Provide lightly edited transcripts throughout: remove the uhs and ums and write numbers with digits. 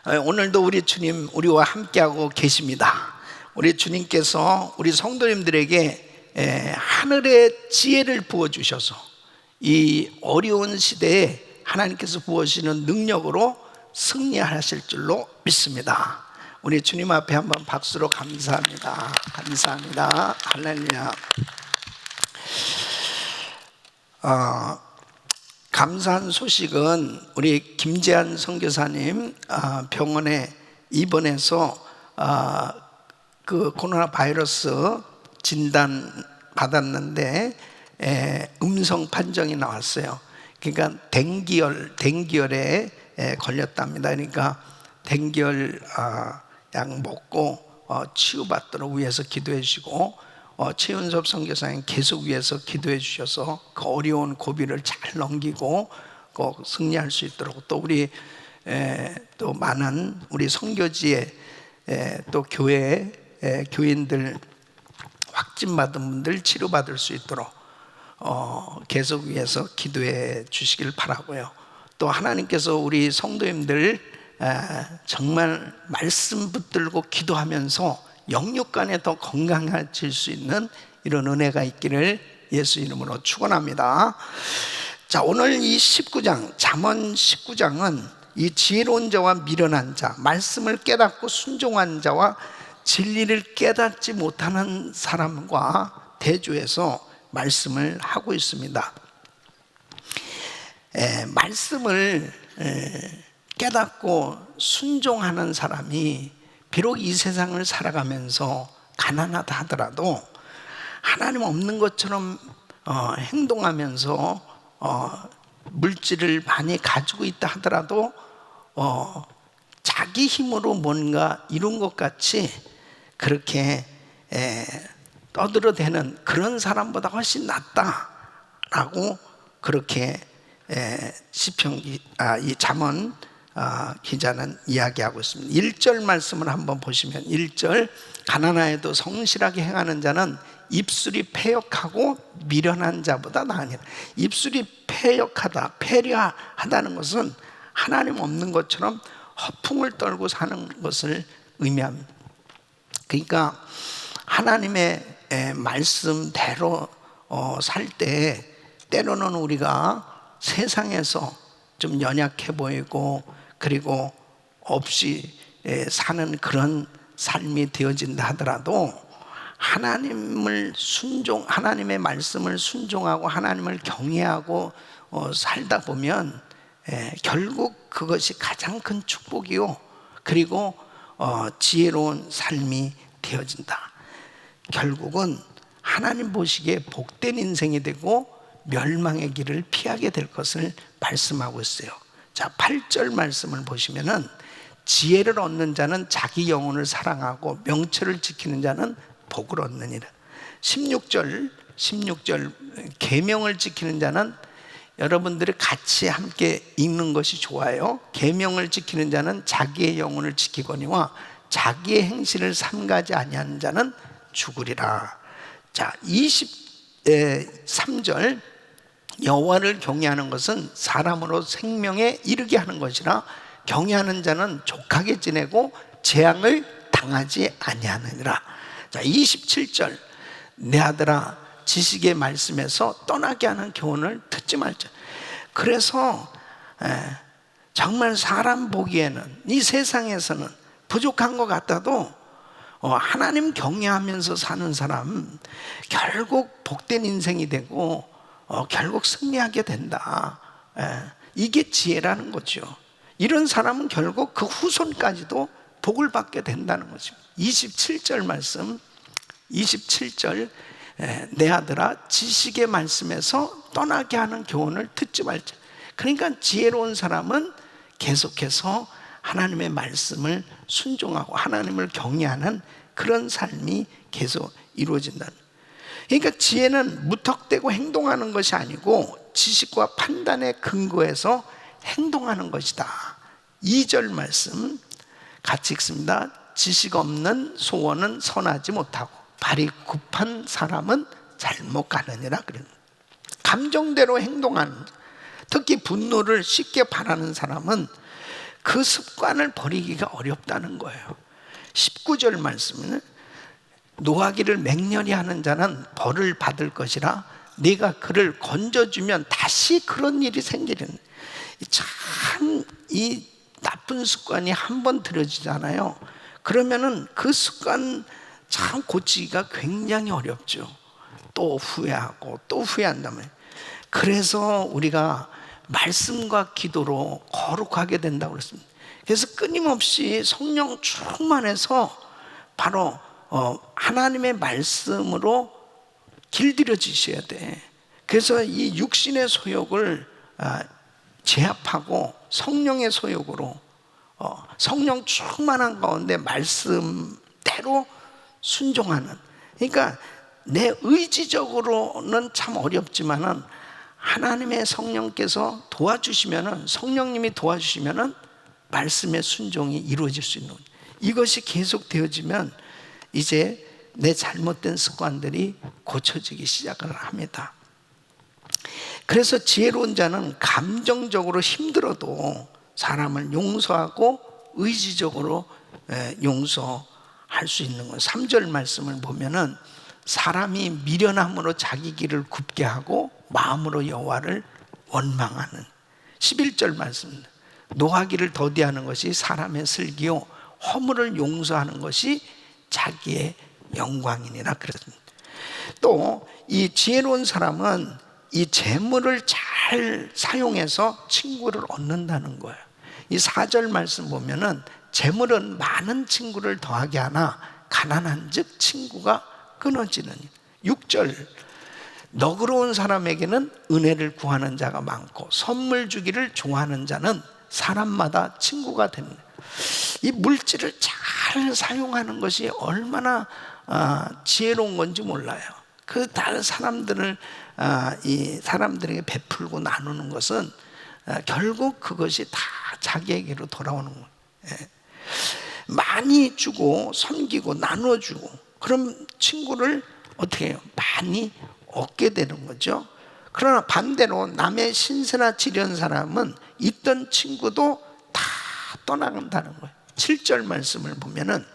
오늘도 우리 주님 우리와 함께하고 계십니다. 우리 주님께서 우리 성도님들에게 하늘의 지혜를 부어주셔서 이 어려운 시대에 하나님께서 부어주시는 능력으로 승리하실 줄로 믿습니다. 우리 주님 앞에 한번 박수로 감사합니다. 감사합니다. 할렐루야. 감사한 소식은 우리 김재한 선교사님 병원에 입원해서 그 코로나 바이러스 진단 받았는데 음성 판정이 나왔어요. 그러니까 댕기열에 걸렸답니다. 그러니까 댕기열 약 먹고 치유받도록 위해서 기도해 주시고, 최윤섭 선교사님 계속 위해서 기도해 주셔서 그 어려운 고비를 잘 넘기고 꼭 승리할 수 있도록, 또 우리 또 많은 우리 선교지에 또 교회 교인들 확진받은 분들 치료받을 수 있도록 계속 위해서 기도해 주시길 바라고요. 또 하나님께서 우리 성도님들 정말 말씀 붙들고 기도하면서 영육간에 더 건강해질 수 있는 이런 은혜가 있기를 예수 이름으로 축원합니다. 자, 오늘 이 19장 잠언 19장은 이 지혜로운 자와 미련한 자, 말씀을 깨닫고 순종한 자와 진리를 깨닫지 못하는 사람과 대조해서 말씀을 하고 있습니다. 말씀을 깨닫고 순종하는 사람이 비록 이 세상을 살아가면서 가난하다 하더라도 하나님 없는 것처럼 행동하면서 물질을 많이 가지고 있다 하더라도 자기 힘으로 뭔가 이룬 것 같이 그렇게 떠들어대는 그런 사람보다 훨씬 낫다라고 그렇게 이 잠언 기자는 이야기하고 있습니다. 1절 말씀을 한번 보시면 1절, 가난하여도 성실하게 행하는 자는 입술이 패역하고 미련한 자보다 나으니라. 입술이 패역하다, 패려하다는 것은 하나님 없는 것처럼 허풍을 떨고 사는 것을 의미합니다. 그러니까 하나님의 말씀대로 살 때 때로는 우리가 세상에서 좀 연약해 보이고 그리고 없이 사는 그런 삶이 되어진다 하더라도 하나님의 말씀을 순종하고 하나님을 경외하고 살다 보면 결국 그것이 가장 큰 축복이요, 그리고 지혜로운 삶이 되어진다. 결국은 하나님 보시기에 복된 인생이 되고 멸망의 길을 피하게 될 것을 말씀하고 있어요. 자, 8절 말씀을 보시면은 지혜를 얻는 자는 자기 영혼을 사랑하고 명철을 지키는 자는 복을 얻느니라. 16절 계명을 지키는 자는, 여러분들이 같이 함께 읽는 것이 좋아요. 계명을 지키는 자는 자기의 영혼을 지키거니와 자기의 행실을 삼가지 아니하는 자는 죽으리라. 자, 23절, 여호와를 경외하는 것은 사람으로 생명에 이르게 하는 것이라 경외하는 자는 족하게 지내고 재앙을 당하지 아니하느니라. 자, 27절, 내 아들아 지식의 말씀에서 떠나게 하는 교훈을 듣지 말자. 그래서 정말 사람 보기에는 이 세상에서는 부족한 것 같아도 하나님 경외하면서 사는 사람 결국 복된 인생이 되고 결국 승리하게 된다. 이게 지혜라는 거죠. 이런 사람은 결국 그 후손까지도 복을 받게 된다는 거죠. 27절 말씀, 27절, 내 아들아 지식의 말씀에서 떠나게 하는 교훈을 듣지 말자. 그러니까 지혜로운 사람은 계속해서 하나님의 말씀을 순종하고 하나님을 경외하는 그런 삶이 계속 이루어진다. 그러니까 지혜는 무턱대고 행동하는 것이 아니고 지식과 판단에 근거해서 행동하는 것이다. 2절 말씀 같이 읽습니다. 지식 없는 소원은 선하지 못하고 발이 급한 사람은 잘못 가느니라. 감정대로 행동하는, 특히 분노를 쉽게 발하는 사람은 그 습관을 버리기가 어렵다는 거예요. 19절 말씀은 노하기를 맹렬히 하는 자는 벌을 받을 것이라 네가 그를 건져주면 다시 그런 일이 생기는. 참 이 나쁜 습관이 한 번 들여지잖아요. 그러면은 그 습관 참 고치기가 굉장히 어렵죠. 또 후회하고 또 후회한다면. 그래서 우리가 말씀과 기도로 거룩하게 된다고 그랬습니다. 그래서 끊임없이 성령 충만해서 바로 하나님의 말씀으로 길들여지셔야 돼. 그래서 이 육신의 소욕을 제압하고 성령의 소욕으로 성령 충만한 가운데 말씀대로 순종하는. 그러니까 내 의지적으로는 참 어렵지만은 하나님의 성령께서 도와주시면은, 성령님이 도와주시면은 말씀의 순종이 이루어질 수 있는, 이것이 계속 되어지면 이제 내 잘못된 습관들이 고쳐지기 시작을 합니다. 그래서 지혜로운 자는 감정적으로 힘들어도 사람을 용서하고 의지적으로 용서할 수 있는 것. 3절 말씀을 보면은 사람이 미련함으로 자기 길을 굽게 하고 마음으로 여호와를 원망하는. 11절 말씀, 노하기를 더디하는 것이 사람의 슬기요 허물을 용서하는 것이 자기의 영광이니라 그랬습니다. 또 이 지혜로운 사람은 이 재물을 잘 사용해서 친구를 얻는다는 거예요. 이 4절 말씀 보면은 재물은 많은 친구를 더하게 하나 가난한 즉 친구가 끊어지는. 6절, 너그러운 사람에게는 은혜를 구하는 자가 많고 선물 주기를 좋아하는 자는 사람마다 친구가 되는. 이 물질을 잘 사용하는 것이 얼마나 지혜로운 건지 몰라요. 그 다른 사람들을 이 사람들에게 베풀고 나누는 것은 결국 그것이 다 자기에게로 돌아오는 거예요. 많이 주고 섬기고 나눠주고 그럼 친구를 어떻게 해요? 많이 얻게 되는 거죠. 그러나 반대로 남의 신세나 지려는 사람은 있던 친구도 다 떠나간다는 거예요. 7절 말씀을 보면은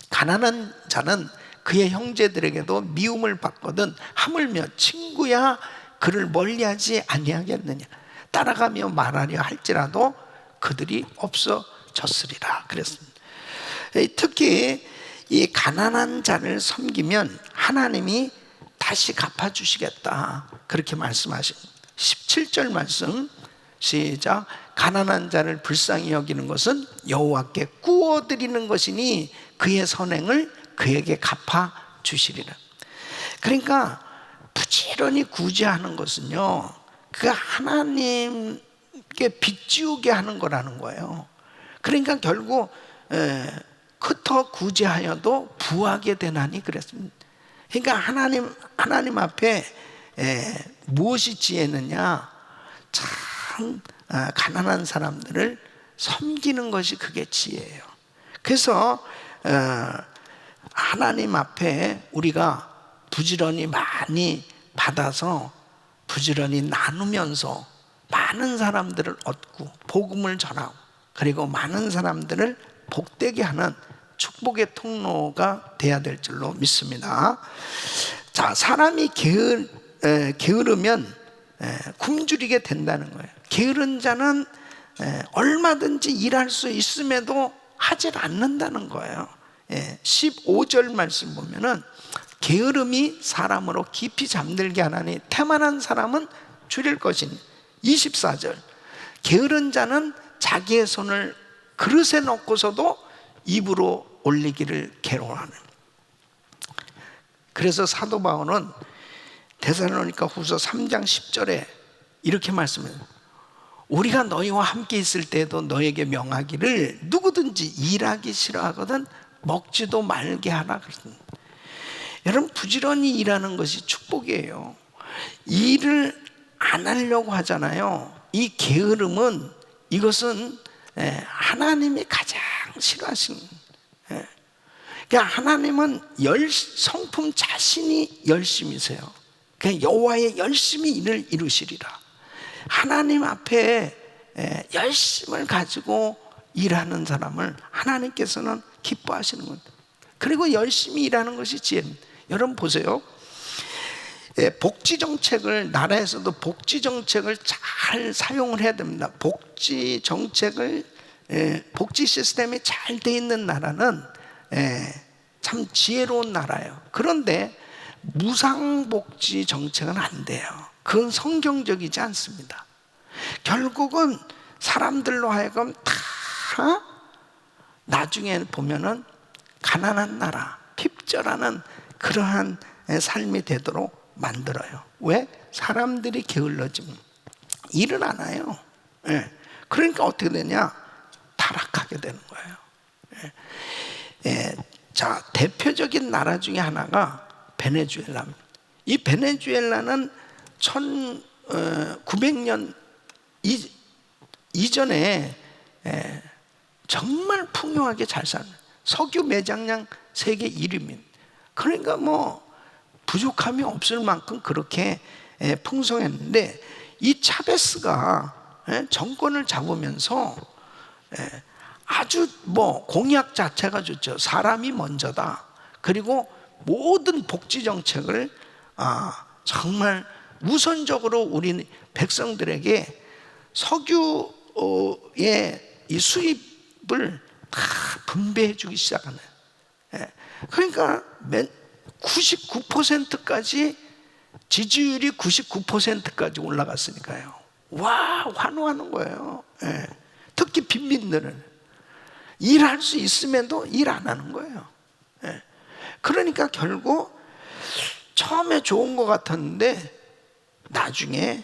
가난한 자는 그의 형제들에게도 미움을 받거든 하물며 친구야 그를 멀리하지 아니하겠느냐. 따라가며 말하려 할지라도 그들이 없어졌으리라 그랬습니다. 특히 이 가난한 자를 섬기면 하나님이 다시 갚아주시겠다 그렇게 말씀하십니다. 17절 말씀 시작. 가난한 자를 불쌍히 여기는 것은 여호와께 구워드리는 것이니 그의 선행을 그에게 갚아주시리라. 그러니까 부지런히 구제하는 것은요 그 하나님께 빚지우게 하는 거라는 거예요. 그러니까 결국 흩어 구제하여도 부하게 되나니 그랬습니다. 그러니까 하나님 앞에 무엇이 지혜느냐, 참 가난한 사람들을 섬기는 것이 그게 지혜예요. 그래서 하나님 앞에 우리가 부지런히 많이 받아서 부지런히 나누면서 많은 사람들을 얻고 복음을 전하고 그리고 많은 사람들을 복되게 하는 축복의 통로가 돼야 될 줄로 믿습니다. 자, 사람이 게으르면 굶주리게 된다는 거예요. 게으른 자는 얼마든지 일할 수 있음에도 하질 않는다는 거예요. 15절 말씀 보면은 게으름이 사람으로 깊이 잠들게 하나니 태만한 사람은 줄일 것이니. 24절, 게으른 자는 자기의 손을 그릇에 넣고서도 입으로 올리기를 괴로워하는. 그래서 사도 바울은 데살로니가 후서 3장 10절에 이렇게 말씀해요. 우리가 너희와 함께 있을 때에도 너에게 명하기를 누구든지 일하기 싫어하거든 먹지도 말게 하라 그랬습니다. 여러분, 부지런히 일하는 것이 축복이에요. 일을 안 하려고 하잖아요. 이 게으름은, 이것은 하나님이 가장 싫어하시는. 그러니까 하나님은 성품 자신이 열심이세요. 그냥 여호와의 열심히 일을 이루시리라. 하나님 앞에 열심을 가지고 일하는 사람을 하나님께서는 기뻐하시는 겁니다. 그리고 열심히 일하는 것이 지혜입니다. 여러분 보세요. 복지 정책을, 나라에서도 복지 정책을 잘 사용을 해야 됩니다. 복지 정책을, 복지 시스템이 잘 돼 있는 나라는 참 지혜로운 나라예요. 그런데 무상복지 정책은 안 돼요. 그건 성경적이지 않습니다. 결국은 사람들로 하여금 다 나중에 보면은 가난한 나라, 핍절하는 그러한 삶이 되도록 만들어요. 왜? 사람들이 게을러지면 일을 안 해요. 그러니까 어떻게 되냐? 타락하게 되는 거예요. 자, 대표적인 나라 중에 하나가 베네수엘라입니다. 이 베네수엘라는 1900년 이전에 정말 풍요하게 잘 사는, 석유 매장량 세계 1위입니다. 그러니까 뭐 부족함이 없을 만큼 그렇게 풍성했는데, 이 차베스가 정권을 잡으면서 아주 뭐 공약 자체가 좋죠. 사람이 먼저다. 그리고 모든 복지 정책을 정말 우선적으로 우리 백성들에게 석유의 이 수입을 다 분배해 주기 시작하는. 그러니까 99%까지 지지율이 99%까지 올라갔으니까요. 와, 환호하는 거예요. 특히 빈민들은 일할 수 있음에도 일 안 하는 거예요. 그러니까 결국 처음에 좋은 것 같았는데 나중에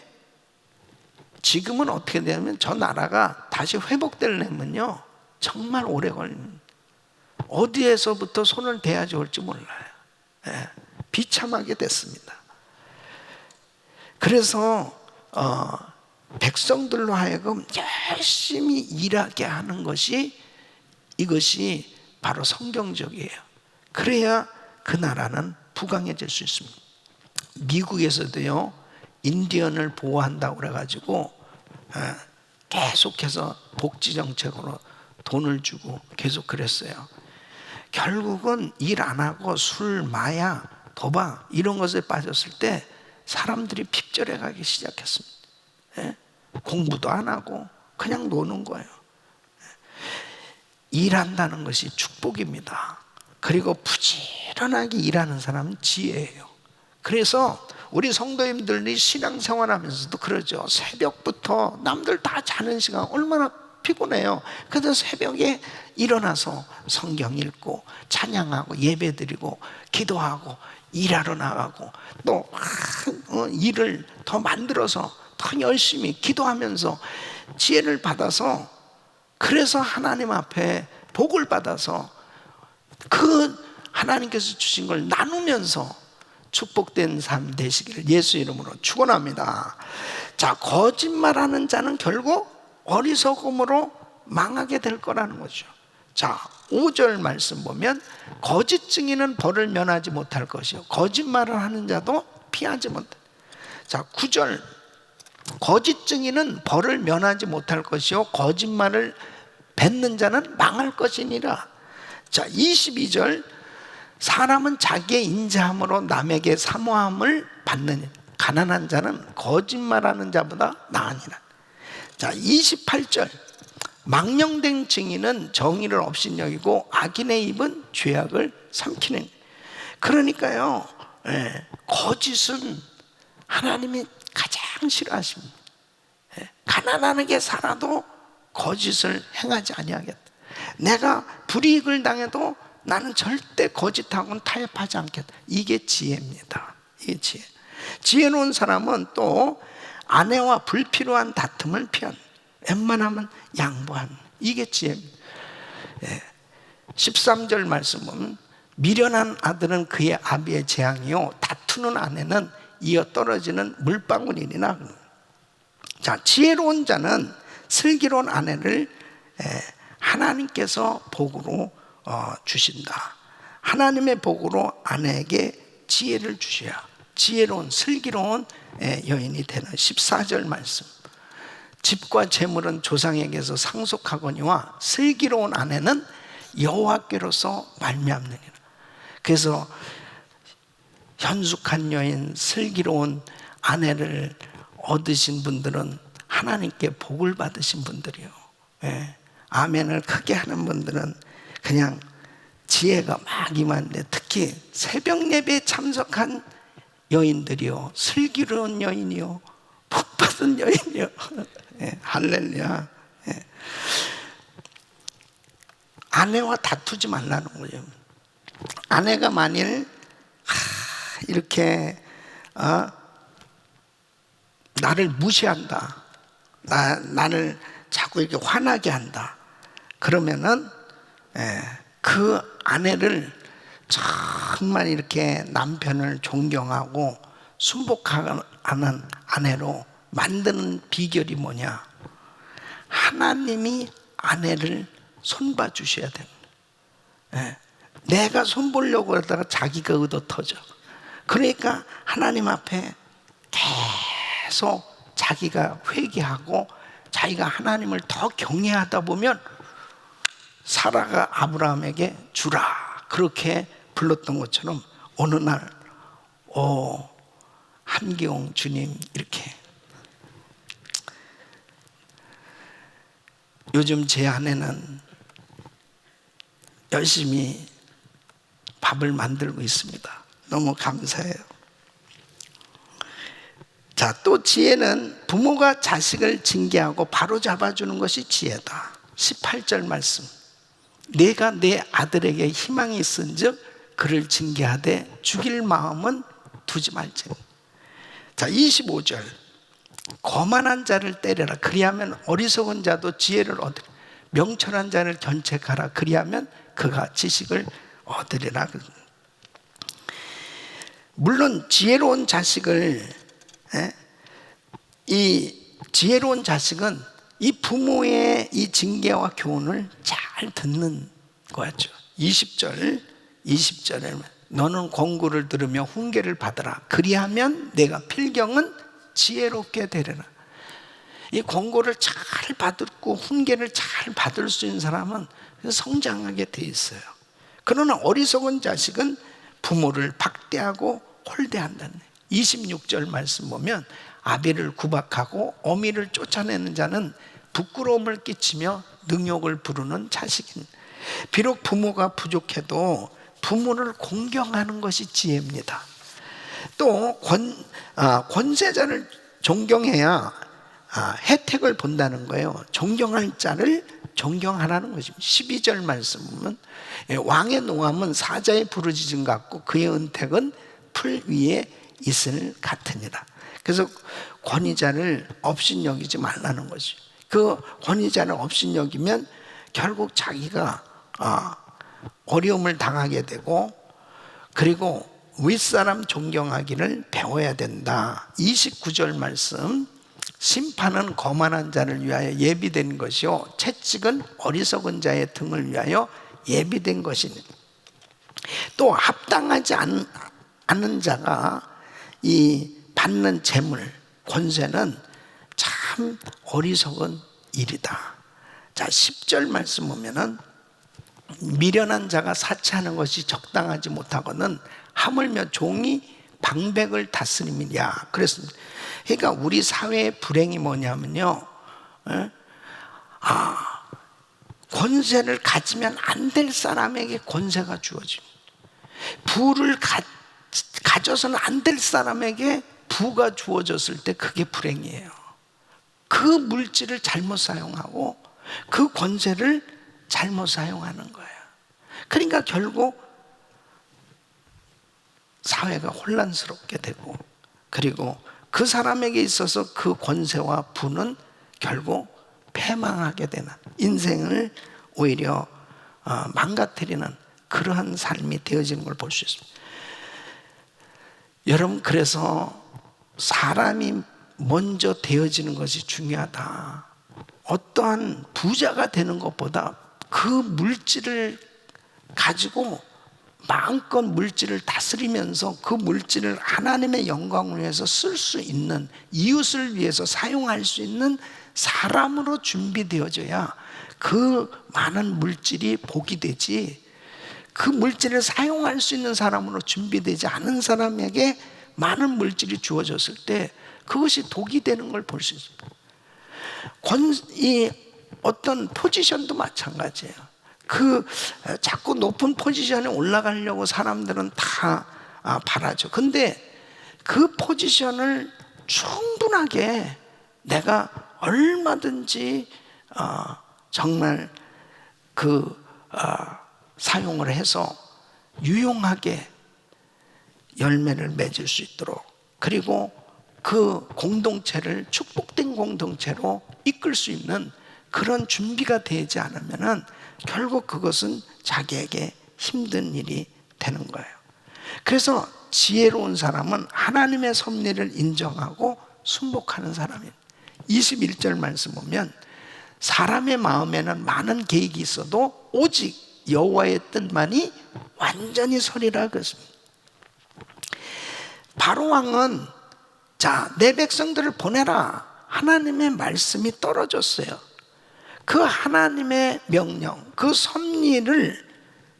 지금은 어떻게 되냐면 저 나라가 다시 회복되려면요 정말 오래 걸립니다. 어디에서부터 손을 대야 좋을지 몰라요. 비참하게 됐습니다. 그래서 백성들로 하여금 열심히 일하게 하는 것이, 이것이 바로 성경적이에요. 그래야 그 나라는 부강해질 수 있습니다. 미국에서도요 인디언을 보호한다고 그래가지고 계속해서 복지 정책으로 돈을 주고 계속 그랬어요. 결국은 일 안 하고 술, 마약, 도박 이런 것에 빠졌을 때 사람들이 핍절해 가기 시작했습니다. 공부도 안 하고 그냥 노는 거예요. 일한다는 것이 축복입니다. 그리고 부지런하게 일하는 사람은 지혜예요. 그래서 우리 성도님들이 신앙생활하면서도 그러죠. 새벽부터 남들 다 자는 시간 얼마나 피곤해요. 그래서 새벽에 일어나서 성경 읽고 찬양하고 예배드리고 기도하고 일하러 나가고 또 일을 더 만들어서 더 열심히 기도하면서 지혜를 받아서, 그래서 하나님 앞에 복을 받아서 그 하나님께서 주신 걸 나누면서 축복된 삶 되시기를 예수 이름으로 축원합니다. 자, 거짓말하는 자는 결국 어리석음으로 망하게 될 거라는 거죠. 자, 5절 말씀 보면 거짓 증인은 벌을 면하지 못할 것이요 거짓말을 하는 자도 피하지 못할. 자, 9절 거짓 증인은 벌을 면하지 못할 것이요 거짓말을 뱉는 자는 망할 것이니라. 자, 22절 사람은 자기의 인자함으로 남에게 사모함을 받는 가난한 자는 거짓말하는 자보다 나으니라. 자, 28절 망령된 증인은 정의를 업신여기고 악인의 입은 죄악을 삼키는. 그러니까요 거짓은 하나님이 가장 싫어하십니다. 가난하게 살아도 거짓을 행하지 아니하겠다. 내가 불이익을 당해도 나는 절대 거짓하고는 타협하지 않겠다. 이게 지혜입니다. 이게 지혜. 지혜로운 사람은 또 아내와 불필요한 다툼을 피한, 웬만하면 양보하는, 이게 지혜입니다. 13절 말씀 보면 미련한 아들은 그의 아비의 재앙이요 다투는 아내는 이어 떨어지는 물방울이니라. 자, 지혜로운 자는 슬기로운 아내를 하나님께서 복으로 주신다. 하나님의 복으로 아내에게 지혜를 주셔야 지혜로운 슬기로운 여인이 되는 14절 말씀. 집과 재물은 조상에게서 상속하거니와 슬기로운 아내는 여호와께로서 말미암느니라. 그래서 현숙한 여인, 슬기로운 아내를 얻으신 분들은 하나님께 복을 받으신 분들이요. 예. 아멘을 크게 하는 분들은 그냥 지혜가 막 임하는데, 특히 새벽 예배에 참석한 여인들이요, 슬기로운 여인이요, 복 받은 여인이요. 예. 할렐루야. 예. 아내와 다투지 말라는 거예요. 아내가 만일 이렇게 나를 무시한다, 나를 자꾸 이렇게 화나게 한다, 그러면은 그 아내를 정말 이렇게 남편을 존경하고 순복하는 아내로 만드는 비결이 뭐냐? 하나님이 아내를 손봐 주셔야 됩니다. 내가 손보려고 하다가 자기가 의도터져. 그러니까 하나님 앞에 계속 자기가 회개하고 자기가 하나님을 더 경외하다 보면, 사라가 아브라함에게 주라 그렇게 불렀던 것처럼 어느 날 한기용 주님 이렇게, 요즘 제 아내는 열심히 밥을 만들고 있습니다. 너무 감사해요. 자, 또 지혜는 부모가 자식을 징계하고 바로 잡아주는 것이 지혜다. 18절 말씀. 내가 내 아들에게 희망이 있은즉 그를 징계하되 죽일 마음은 두지 말지니. 자, 25절. 거만한 자를 때려라 그리하면 어리석은 자도 지혜를 얻으리라. 명철한 자를 견책하라 그리하면 그가 지식을 얻으리라. 물론 지혜로운 자식을, 이 지혜로운 자식은 이 부모의 이 징계와 교훈을 잘 듣는 거였죠. 20절에 너는 권고를 들으며 훈계를 받으라 그리하면 내가 필경은 지혜롭게 되리라. 이 권고를 잘 받고 훈계를 잘 받을 수 있는 사람은 성장하게 돼 있어요. 그러나 어리석은 자식은 부모를 박대하고 홀대한다네. 26절 말씀 보면 아비를 구박하고 어미를 쫓아내는 자는 부끄러움을 끼치며 능욕을 부르는 자식인. 비록 부모가 부족해도 부모를 공경하는 것이 지혜입니다. 또 권세자를 존경해야 혜택을 본다는 거예요. 존경할 자를 존경하라는 것입니다. 12절 말씀 보면 왕의 노함은 사자의 부르짖음 같고 그의 은택은 풀 위에 있을 같으니라. 그래서 권위자를 업신여기지 말라는 거지. 그 권위자를 업신여기면 결국 자기가 어려움을 당하게 되고, 그리고 윗사람 존경하기를 배워야 된다. 29절 말씀. 심판은 거만한 자를 위하여 예비된 것이요 채찍은 어리석은 자의 등을 위하여 예비된 것이니. 또 합당하지 않은 자가 이 받는 재물, 권세는 참 어리석은 일이다. 자, 10절 말씀 보면은 미련한 자가 사치하는 것이 적당하지 못하거든 하물며 종이 방백을 다스림이냐 그랬습니다. 그러니까 우리 사회의 불행이 뭐냐면요, 권세를 가지면 안 될 사람에게 권세가 주어집니다. 부를 가져서는 안 될 사람에게 부가 주어졌을 때 그게 불행이에요. 그 물질을 잘못 사용하고 그 권세를 잘못 사용하는 거예요. 그러니까 결국 사회가 혼란스럽게 되고, 그리고 그 사람에게 있어서 그 권세와 부는 결국 패망하게 되는, 인생을 오히려 망가뜨리는 그러한 삶이 되어지는 걸 볼 수 있습니다. 여러분, 그래서 사람이 먼저 되어지는 것이 중요하다. 어떠한 부자가 되는 것보다 그 물질을 가지고 마음껏 물질을 다스리면서 그 물질을 하나님의 영광을 위해서 쓸 수 있는, 이웃을 위해서 사용할 수 있는 사람으로 준비되어져야 그 많은 물질이 복이 되지, 그 물질을 사용할 수 있는 사람으로 준비되지 않은 사람에게 많은 물질이 주어졌을 때 그것이 독이 되는 걸 볼 수 있습니다. 이 어떤 포지션도 마찬가지예요. 자꾸 높은 포지션에 올라가려고 사람들은 다 바라죠. 근데 그 포지션을 충분하게 내가 얼마든지 정말 사용을 해서 유용하게 열매를 맺을 수 있도록, 그리고 그 공동체를 축복된 공동체로 이끌 수 있는 그런 준비가 되지 않으면은 결국 그것은 자기에게 힘든 일이 되는 거예요. 그래서 지혜로운 사람은 하나님의 섭리를 인정하고 순복하는 사람이에요. 21절 말씀 보면 사람의 마음에는 많은 계획이 있어도 오직 여호와의 뜻만이 완전히 서리라 그랬습니다. 바로 왕은 자, 내 백성들을 보내라. 하나님의 말씀이 떨어졌어요. 그 하나님의 명령, 그 섭리를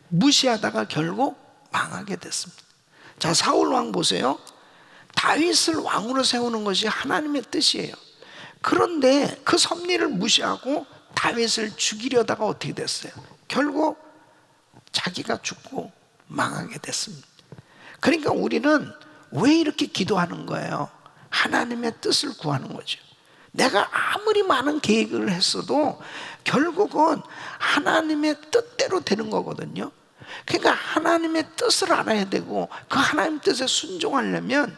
무시하다가 결국 망하게 됐습니다. 자, 사울 왕 보세요. 다윗을 왕으로 세우는 것이 하나님의 뜻이에요. 그런데 그 섭리를 무시하고 다윗을 죽이려다가 어떻게 됐어요? 결국 자기가 죽고 망하게 됐습니다. 그러니까 우리는 왜 이렇게 기도하는 거예요? 하나님의 뜻을 구하는 거죠. 내가 아무리 많은 계획을 했어도 결국은 하나님의 뜻대로 되는 거거든요. 그러니까 하나님의 뜻을 알아야 되고 그 하나님 뜻에 순종하려면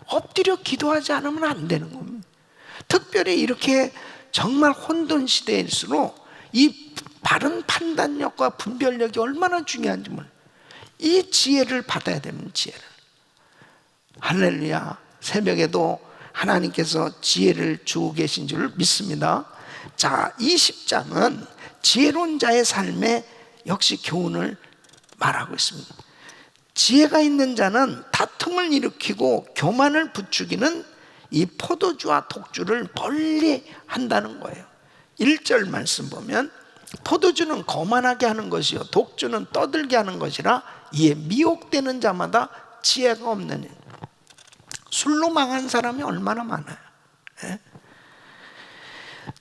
엎드려 기도하지 않으면 안 되는 겁니다. 특별히 이렇게 정말 혼돈 시대일수록 이 바른 판단력과 분별력이 얼마나 중요한지 몰라요. 이 지혜를 받아야 됩니다. 지혜를. 할렐루야. 새벽에도 하나님께서 지혜를 주고 계신 줄 믿습니다. 자, 이 10장은 지혜로운 자의 삶에 역시 교훈을 말하고 있습니다. 지혜가 있는 자는 다툼을 일으키고 교만을 부추기는 이 포도주와 독주를 멀리 한다는 거예요. 1절 말씀 보면 포도주는 거만하게 하는 것이요 독주는 떠들게 하는 것이라 이에 미혹되는 자마다 지혜가 없느니. 술로 망한 사람이 얼마나 많아요. 예?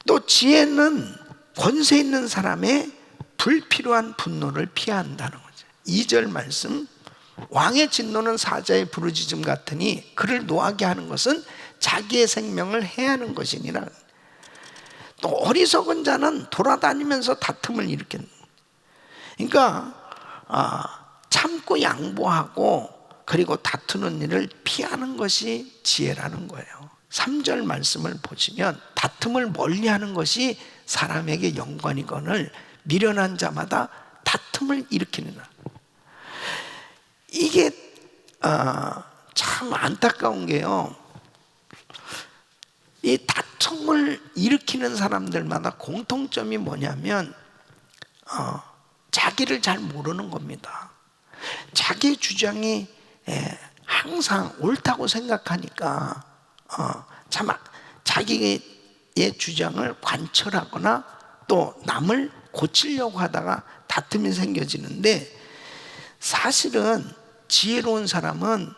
또 지혜는 권세 있는 사람의 불필요한 분노를 피해야 한다는 거죠. 2절 말씀 왕의 진노는 사자의 부르짖음 같으니 그를 노하게 하는 것은 자기의 생명을 해하는 것이니라. 또 어리석은 자는 돌아다니면서 다툼을 일으킨다. 그러니까 참고 양보하고 그리고 다투는 일을 피하는 것이 지혜라는 거예요. 3절 말씀을 보시면 다툼을 멀리하는 것이 사람에게 영광이거늘 미련한 자마다 다툼을 일으키느라. 이게 참 안타까운 게요, 이 다툼을 일으키는 사람들마다 공통점이 뭐냐면 자기를 잘 모르는 겁니다. 자기 주장이 항상 옳다고 생각하니까 참 자기의 주장을 관철하거나 또 남을 고치려고 하다가 다툼이 생겨지는데, 사실은 지혜로운 사람은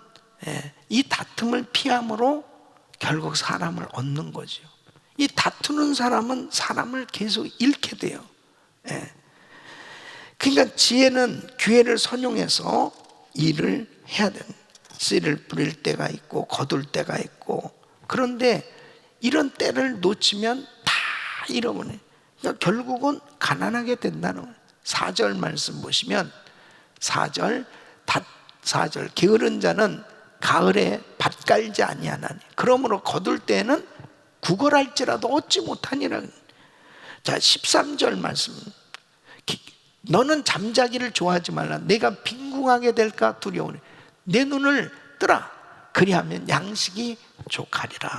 이 다툼을 피함으로 결국 사람을 얻는 거죠. 이 다투는 사람은 사람을 계속 잃게 돼요. 그러니까 지혜는 기회를 선용해서 일을 해야 됩니다. 씨를 뿌릴 때가 있고 거둘 때가 있고, 그런데 이런 때를 놓치면 다 잃어버려요. 그러니까 결국은 가난하게 된다는 거예요. 4절 말씀 보시면 4절 게으른 자는 가을에 밭 갈지 아니하나니 그러므로 거둘 때에는 구걸할지라도 얻지 못하니라. 자, 13절 말씀 너는 잠자기를 좋아하지 말라. 내가 빈궁하게 될까 두려우니 내 눈을 뜨라. 그리하면 양식이 족하리라.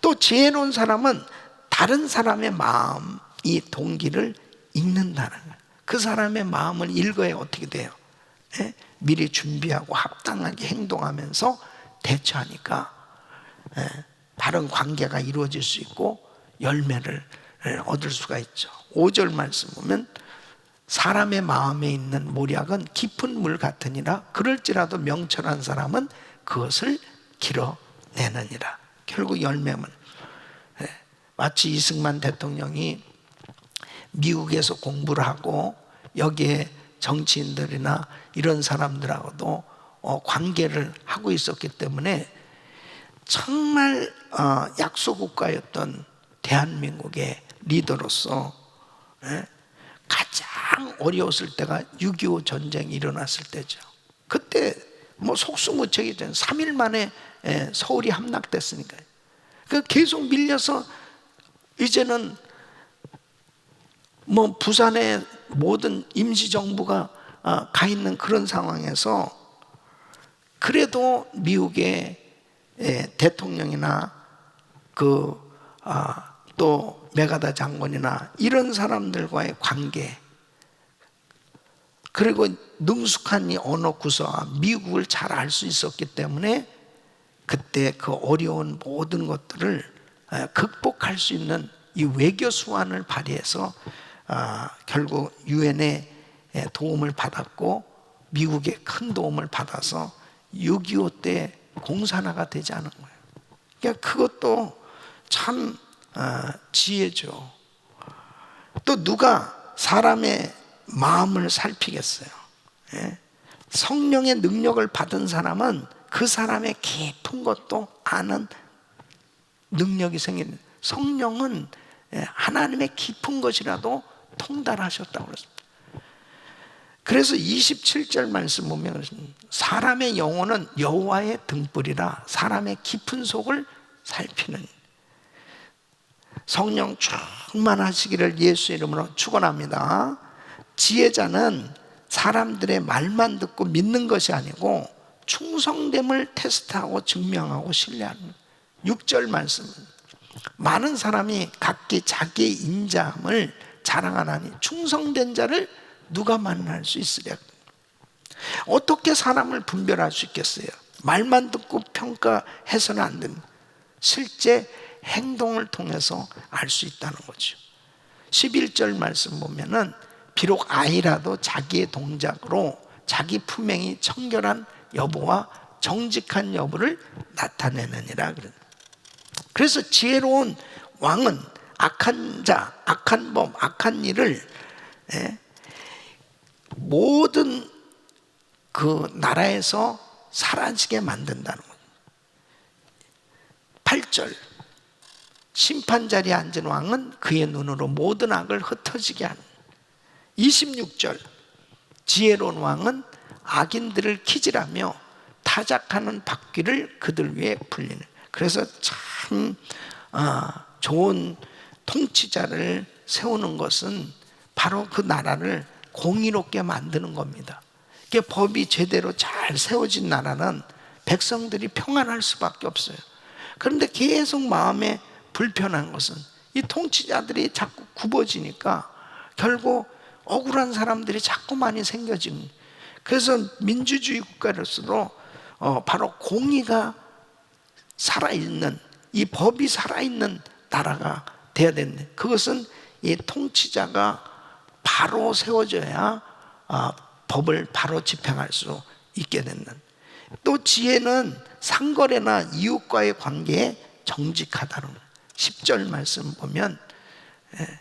또 지혜로운 사람은 다른 사람의 마음, 이 동기를 읽는다는 거예요. 그 사람의 마음을 읽어야 어떻게 돼요? 미리 준비하고 합당하게 행동하면서 대처하니까 바른 관계가 이루어질 수 있고 열매를 얻을 수가 있죠. 5절 말씀 보면 사람의 마음에 있는 모략은 깊은 물 같으니라. 그럴지라도 명철한 사람은 그것을 길어내느니라. 결국 열매는 마치 이승만 대통령이 미국에서 공부를 하고 여기에 정치인들이나 이런 사람들하고도 관계를 하고 있었기 때문에 정말 약소국가였던 대한민국의 리더로서 가장 어려웠을 때가 6.25 전쟁이 일어났을 때죠. 그때 뭐 속수무책이 된 3일 만에 서울이 함락됐으니까요. 계속 밀려서 이제는 뭐 부산에 모든 임시정부가 가 있는 그런 상황에서 그래도 미국의 대통령이나 또 메가다 장군이나 이런 사람들과의 관계, 그리고 능숙한 이 언어 구사와 미국을 잘 알 수 있었기 때문에 그때 그 어려운 모든 것들을 극복할 수 있는 이 외교 수완을 발휘해서 결국 유엔의 도움을 받았고 미국의 큰 도움을 받아서 6.25 때 공산화가 되지 않은 거예요. 그러니까 그것도 참 지혜죠. 또 누가 사람의 마음을 살피겠어요? 성령의 능력을 받은 사람은 그 사람의 깊은 것도 아는 능력이 생기는, 성령은 하나님의 깊은 것이라도 통달하셨다고 그랬습니다. 그래서 27절 말씀 보면 사람의 영혼은 여호와의 등불이라 사람의 깊은 속을 살피는, 성령 충만하시기를 예수 이름으로 축원합니다. 지혜자는 사람들의 말만 듣고 믿는 것이 아니고 충성됨을 테스트하고 증명하고 신뢰하는. 6절 말씀은 많은 사람이 각기 자기의 인자함을 자랑하나니 충성된 자를 누가 만날 수 있으랴. 어떻게 사람을 분별할 수 있겠어요? 말만 듣고 평가해서는 안 됩니다. 실제 행동을 통해서 알 수 있다는 거죠. 11절 말씀 보면은 비록 아이라도 자기의 동작으로 자기 품행이 청결한 여보와 정직한 여부를 나타내느니라. 그래서 지혜로운 왕은 악한 자, 악한 범, 악한 일을 모든 그 나라에서 사라지게 만든다는 거예요. 8절 심판 자리에 앉은 왕은 그의 눈으로 모든 악을 흩어지게 하는. 26절 지혜로운 왕은 악인들을 키질하며 타작하는 바퀴를 그들 위에 풀리는. 그래서 참 좋은 통치자를 세우는 것은 바로 그 나라를 공의롭게 만드는 겁니다. 법이 제대로 잘 세워진 나라는 백성들이 평안할 수밖에 없어요. 그런데 계속 마음에 불편한 것은 이 통치자들이 자꾸 굽어지니까 결국 억울한 사람들이 자꾸 많이 생겨지는. 그래서 민주주의 국가로서도 바로 공의가 살아있는, 이 법이 살아있는 나라가 돼야 되는데 그것은 이 통치자가 바로 세워져야 법을 바로 집행할 수 있게 되는. 또 지혜는 상거래나 이웃과의 관계에 정직하다는. 10절 말씀 보면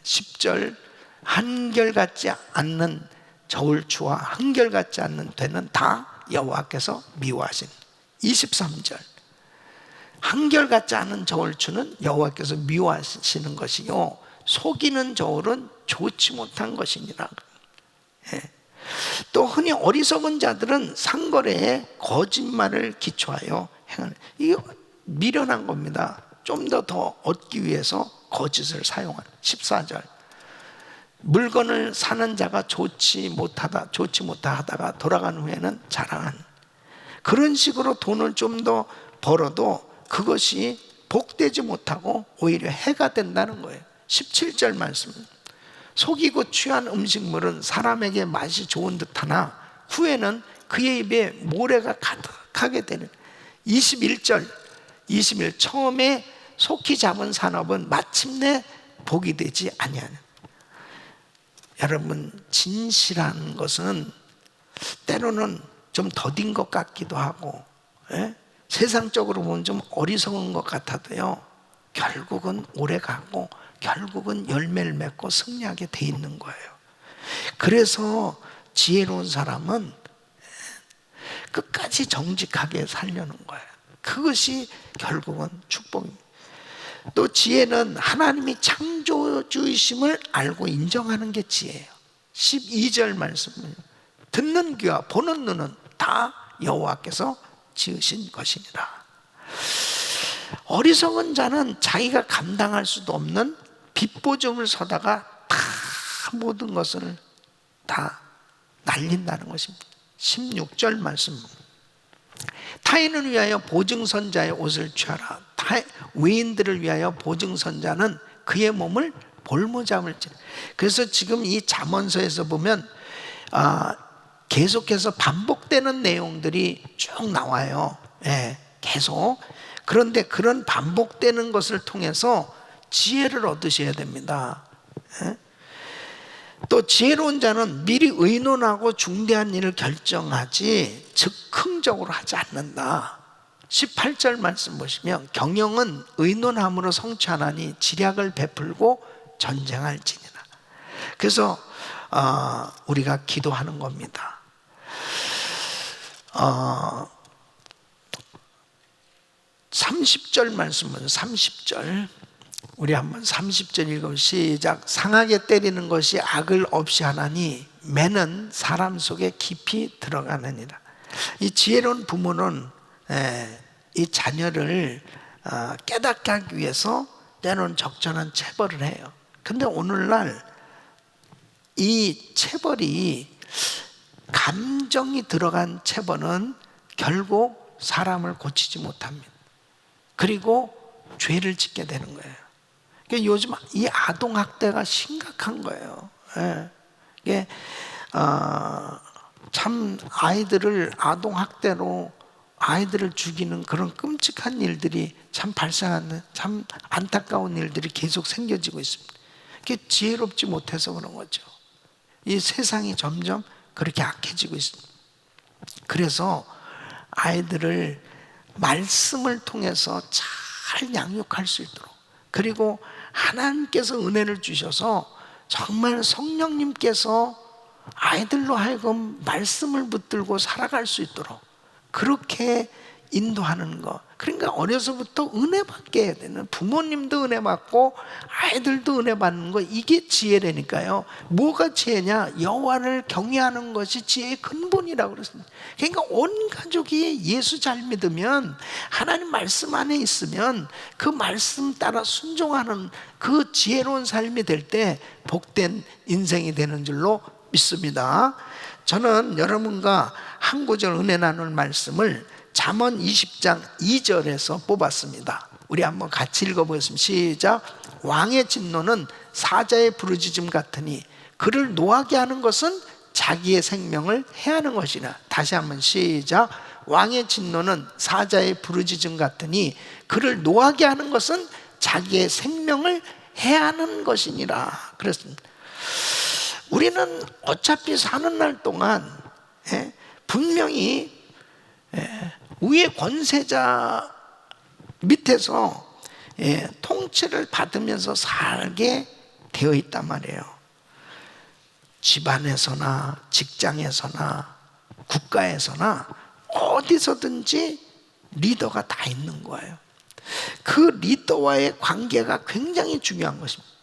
10절 한결같지 않는 저울추와 한결같지 않는 되는 다 여호와께서 미워하신. 23절 한결같지 않은 저울추는 여호와께서 미워하시는 것이요 속이는 저울은 좋지 못한 것이니라. 또 흔히 어리석은 자들은 상거래에 거짓말을 기초하여 행하는. 이게 미련한 겁니다. 좀 더 얻기 위해서 거짓을 사용하는. 14절 물건을 사는 자가 좋지 못하다 하다가 돌아간 후에는 자랑하는. 그런 식으로 돈을 좀 더 벌어도 그것이 복되지 못하고 오히려 해가 된다는 거예요. 17절 말씀 속이고 취한 음식물은 사람에게 맛이 좋은 듯하나 후에는 그의 입에 모래가 가득하게 되는. 21절 처음에 속히 잡은 산업은 마침내 복이 되지 아니하는. 여러분, 진실한 것은 때로는 좀 더딘 것 같기도 하고, 예? 세상적으로 보면 좀 어리석은 것 같아도요, 결국은 오래가고 결국은 열매를 맺고 승리하게 돼 있는 거예요. 그래서 지혜로운 사람은 끝까지 정직하게 살려는 거예요. 그것이 결국은 축복입니다. 또 지혜는 하나님이 창조주이심을 알고 인정하는 게 지혜예요. 12절 말씀은 듣는 귀와 보는 눈은 다 여호와께서 지으신 것이니라. 어리석은 자는 자기가 감당할 수도 없는 빚보증을 서다가 다 모든 것을 다 날린다는 것입니다. 16절 말씀, 타인을 위하여 보증선자의 옷을 취하라. 외인들을 위하여 보증선자는 그의 몸을 볼모잡을지. 그래서 지금 이 잠언서에서 보면 계속해서 반복되는 내용들이 쭉 나와요. 예, 계속. 그런데 그런 반복되는 것을 통해서 지혜를 얻으셔야 됩니다. 예? 또 지혜로운 자는 미리 의논하고 중대한 일을 결정하지 즉흥적으로 하지 않는다. 18절 말씀 보시면 경영은 의논함으로 성취하나니 지략을 베풀고 전쟁할지니라. 그래서 우리가 기도하는 겁니다. 30절 말씀은 30절 우리 한번 30절 읽어 시작. 상하게 때리는 것이 악을 없이 하나니 매는 사람 속에 깊이 들어가느니라. 이 지혜로운 부모는 이 자녀를 깨닫게 하기 위해서 때로는 적절한 체벌을 해요. 근데 오늘날 이 체벌이 감정이 들어간 체벌은 결국 사람을 고치지 못합니다. 그리고 죄를 짓게 되는 거예요. 그러니까 요즘 이 아동학대가 심각한 거예요. 이게 참 아이들을 아동학대로 아이들을 죽이는 그런 끔찍한 일들이 참 발생하는, 참 안타까운 일들이 계속 생겨지고 있습니다. 그게 지혜롭지 못해서 그런 거죠. 이 세상이 점점 그렇게 악해지고 있습니다. 그래서 아이들을 말씀을 통해서 잘 양육할 수 있도록, 그리고 하나님께서 은혜를 주셔서 정말 성령님께서 아이들로 하여금 말씀을 붙들고 살아갈 수 있도록 그렇게 인도하는 거. 그러니까 어려서부터 은혜 받게 해야 되는, 부모님도 은혜 받고 아이들도 은혜 받는 거, 이게 지혜라니까요. 뭐가 지혜냐? 여호와를 경외하는 것이 지혜의 근본이라고 그랬습니다. 그러니까 온 가족이 예수 잘 믿으면, 하나님 말씀 안에 있으면 그 말씀 따라 순종하는 그 지혜로운 삶이 될 때 복된 인생이 되는 줄로 믿습니다. 저는 여러분과 한 구절 은혜 나눌 말씀을 잠언 20장 2절에서 뽑았습니다. 우리 한번 같이 읽어보겠습니다. 시작. 왕의 진노는 사자의 부르짖음 같으니 그를 노하게 하는 것은 자기의 생명을 해하는 것이라. 다시 한번 시작. 왕의 진노는 사자의 부르짖음 같으니 그를 노하게 하는 것은 자기의 생명을 해하는 것이니라. 그렇습니다. 우리는 어차피 사는 날 동안 분명히 위의 권세자 밑에서 통치를 받으면서 살게 되어 있단 말이에요. 집안에서나 직장에서나 국가에서나 어디서든지 리더가 다 있는 거예요. 그 리더와의 관계가 굉장히 중요한 것입니다.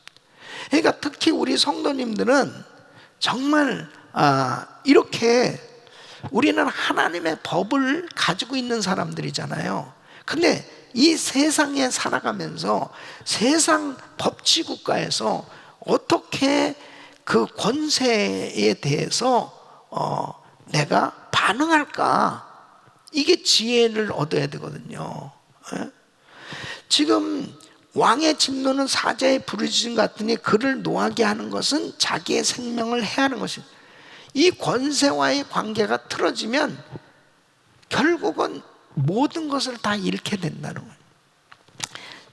그러니까 특히 우리 성도님들은 정말 이렇게 우리는 하나님의 법을 가지고 있는 사람들이잖아요. 근데 이 세상에 살아가면서 세상 법치국가에서 어떻게 그 권세에 대해서 내가 반응할까? 이게 지혜를 얻어야 되거든요. 지금 왕의 진노는 사자의 부르짖음 같으니 그를 노하게 하는 것은 자기의 생명을 해하는 것입니다. 이 권세와의 관계가 틀어지면 결국은 모든 것을 다 잃게 된다는 거예요.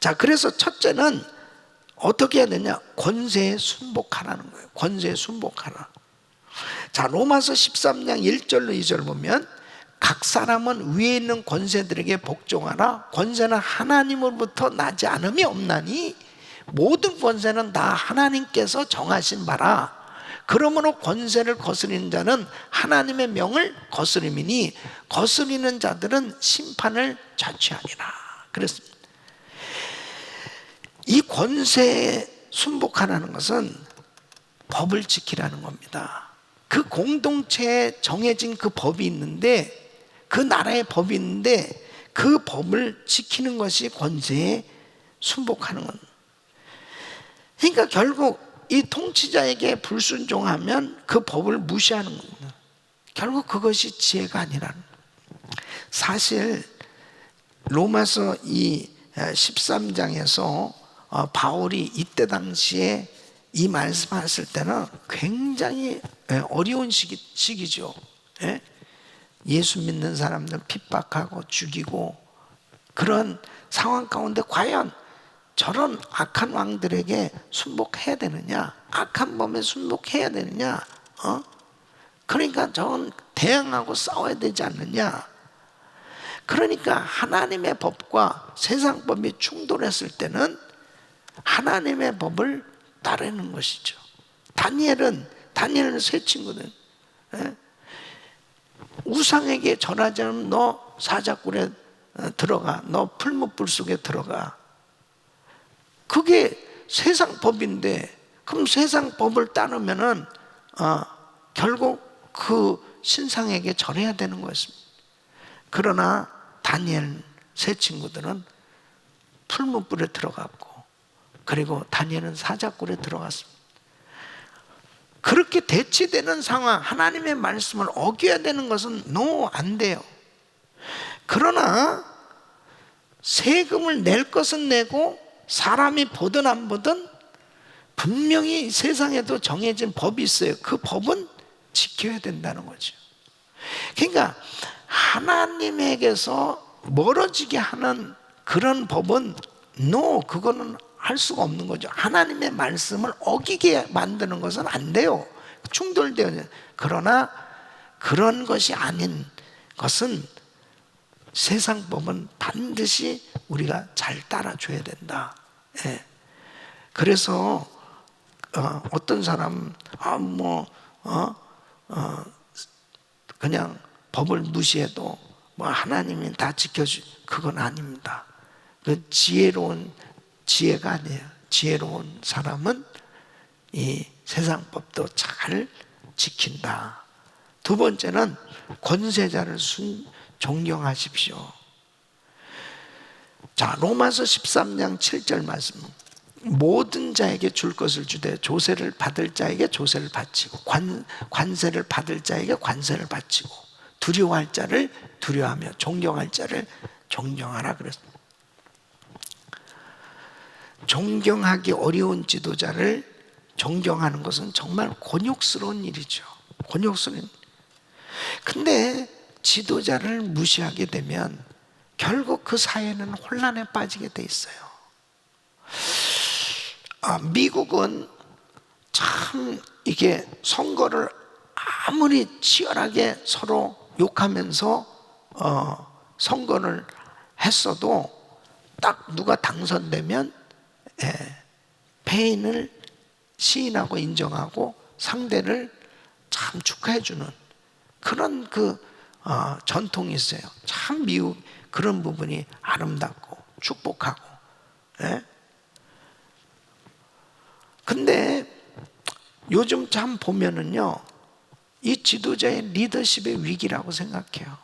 자, 그래서 첫째는 어떻게 해야 되냐? 권세에 순복하라는 거예요. 권세에 순복하라. 자, 로마서 13장 1절로 2절 보면 각 사람은 위에 있는 권세들에게 복종하라. 권세는 하나님으로부터 나지 않음이 없나니 모든 권세는 다 하나님께서 정하신 바라. 그러므로 권세를 거스리는 자는 하나님의 명을 거스림이니 거스리는 자들은 심판을 자취하리라. 그랬습니다. 이 권세에 순복하라는 것은 법을 지키라는 겁니다. 그 공동체에 정해진 그 법이 있는데, 그 나라의 법이 있는데 그 법을 지키는 것이 권세에 순복하는 것. 그러니까 결국 이 통치자에게 불순종하면 그 법을 무시하는 겁니다. 결국 그것이 지혜가 아니라는 거예요. 사실 로마서 이 13장에서 바울이 이때 당시에 이 말씀하실 때는 굉장히 어려운 시기죠. 예수 믿는 사람들 핍박하고 죽이고 그런 상황 가운데 과연 저런 악한 왕들에게 순복해야 되느냐? 악한 법에 순복해야 되느냐? 그러니까 저건 대항하고 싸워야 되지 않느냐? 그러니까 하나님의 법과 세상 법이 충돌했을 때는 하나님의 법을 따르는 것이죠. 다니엘은 새 친구들. 우상에게 절하지 않으면 너 사자굴에 들어가. 너 풀무불 속에 들어가. 그게 세상 법인데, 그럼 세상 법을 따르면은 결국 그 신상에게 절해야 되는 것입니다. 그러나 다니엘 세 친구들은 풀무불에 들어갔고, 그리고 다니엘은 사자굴에 들어갔습니다. 그렇게 대치되는 상황, 하나님의 말씀을 어겨야 되는 것은 안 돼요. 그러나 세금을 낼 것은 내고 사람이 보든 안 보든 분명히 세상에도 정해진 법이 있어요. 그 법은 지켜야 된다는 거죠. 그러니까 하나님에게서 멀어지게 하는 그런 법은 그거는 할 수가 없는 거죠. 하나님의 말씀을 어기게 만드는 것은 안 돼요. 충돌돼요. 그러나 그런 것이 아닌 것은 세상 법은 반드시 우리가 잘 따라줘야 된다. 그래서 어떤 사람 그냥 법을 무시해도 하나님이 다 그건 아닙니다. 그 지혜가 아니에요. 지혜로운 사람은 이 세상 법도 잘 지킨다. 두 번째는 권세자를 존경하십시오. 자, 로마서 13장 7절 말씀. 모든 자에게 줄 것을 주되 조세를 받을 자에게 조세를 바치고 관세를 받을 자에게 관세를 바치고 두려워할 자를 두려워하며 존경할 자를 존경하라 그랬습니다. 존경하기 어려운 지도자를 존경하는 것은 정말 곤욕스러운 일이죠. 곤욕스러운. 근데 지도자를 무시하게 되면 결국 그 사회는 혼란에 빠지게 돼 있어요. 미국은 참 이게 선거를 아무리 치열하게 서로 욕하면서 선거를 했어도 딱 누가 당선되면 패인을 시인하고 인정하고 상대를 참 축하해주는 그런 전통이 있어요. 참 미국 그런 부분이 아름답고 축복하고. 근데 요즘 참 보면은요, 이 지도자의 리더십의 위기라고 생각해요.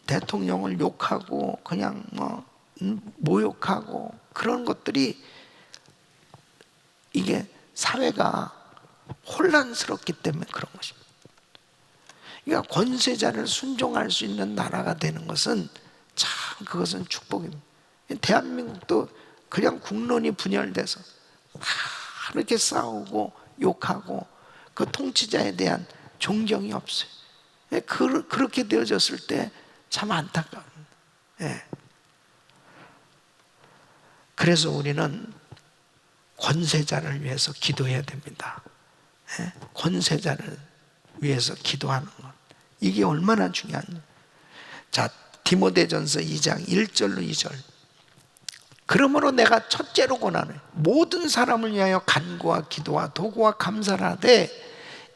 대통령을 욕하고 그냥 모욕하고 그런 것들이 이게 사회가 혼란스럽기 때문에 그런 것입니다. 그러니까 권세자를 순종할 수 있는 나라가 되는 것은 참 그것은 축복입니다. 대한민국도 그냥 국론이 분열돼서 이렇게 싸우고 욕하고 그 통치자에 대한 존경이 없어요. 그렇게 되어졌을 때 참 안타까워요. 그래서 우리는 권세자를 위해서 기도해야 됩니다. 권세자를 위해서 기도하는 것, 이게 얼마나 중요한지. 자, 디모데전서 2장 1절로 2절. 그러므로 내가 첫째로 권하노니 모든 사람을 위하여 간구와 기도와 도구와 감사를 하되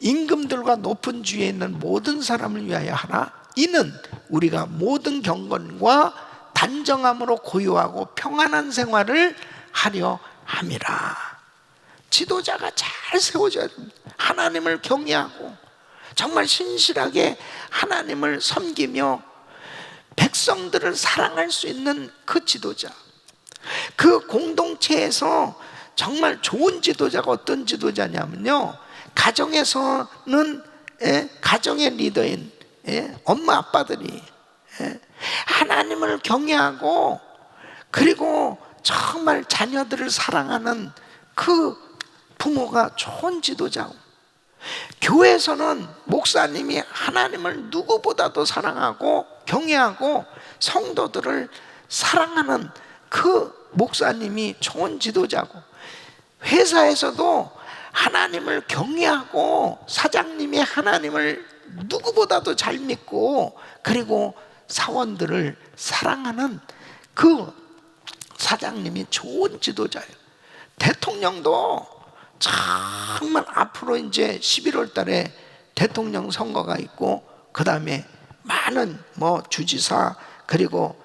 임금들과 높은 주위에 있는 모든 사람을 위하여 하라. 이는 우리가 모든 경건과 단정함으로 고요하고 평안한 생활을 하려 함이라. 지도자가 잘 세워져야 됩니다. 하나님을 경외하고 정말 신실하게 하나님을 섬기며 백성들을 사랑할 수 있는 그 지도자, 그 공동체에서 정말 좋은 지도자가 어떤 지도자냐면요, 가정에서는 가정의 리더인 엄마 아빠들이 하나님을 경외하고 그리고 정말 자녀들을 사랑하는 그 부모가 좋은 지도자고, 교회에서는 목사님이 하나님을 누구보다도 사랑하고 경외하고 성도들을 사랑하는 그 목사님이 좋은 지도자고, 회사에서도 하나님을 경외하고 사장님이 하나님을 누구보다도 잘 믿고 그리고 사원들을 사랑하는 그 사장님이 좋은 지도자예요. 대통령도 정말 앞으로 이제 11월 달에 대통령 선거가 있고, 그 다음에 많은 주지사 그리고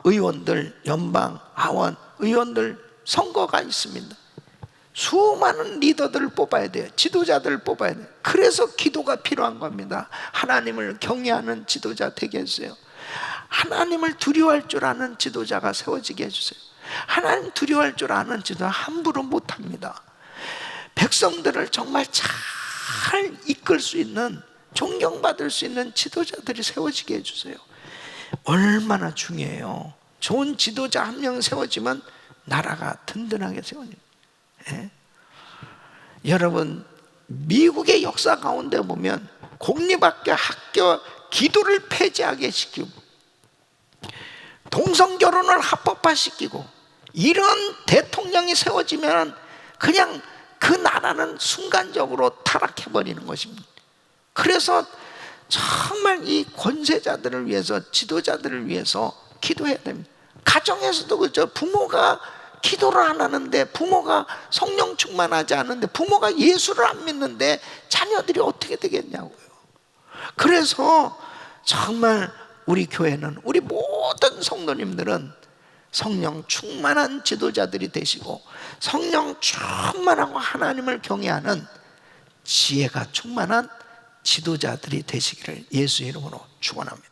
의원들, 연방 하원 의원들 선거가 있습니다. 수많은 리더들을 뽑아야 돼요. 지도자들을 뽑아야 돼요. 그래서 기도가 필요한 겁니다. 하나님을 경외하는 지도자 되게 해주세요. 하나님을 두려워할 줄 아는 지도자가 세워지게 해주세요. 하나님 두려워할 줄 아는 지도자 함부로 못합니다. 백성들을 정말 잘 이끌 수 있는, 존경받을 수 있는 지도자들이 세워지게 해주세요. 얼마나 중요해요. 좋은 지도자 한 명 세워지면 나라가 든든하게 세워집니다. 여러분, 미국의 역사 가운데 보면 공립학교 학교 기도를 폐지하게 시키고 동성결혼을 합법화시키고 이런 대통령이 세워지면 그냥 그 나라는 순간적으로 타락해버리는 것입니다. 그래서 정말 이 권세자들을 위해서, 지도자들을 위해서 기도해야 됩니다. 가정에서도 그렇죠. 부모가 기도를 안 하는데, 부모가 성령 충만하지 않은데, 부모가 예수를 안 믿는데 자녀들이 어떻게 되겠냐고요. 그래서 정말 우리 교회는, 우리 모든 성도님들은 성령 충만한 지도자들이 되시고 성령 충만하고 하나님을 경외하는 지혜가 충만한 지도자들이 되시기를 예수 이름으로 축원합니다.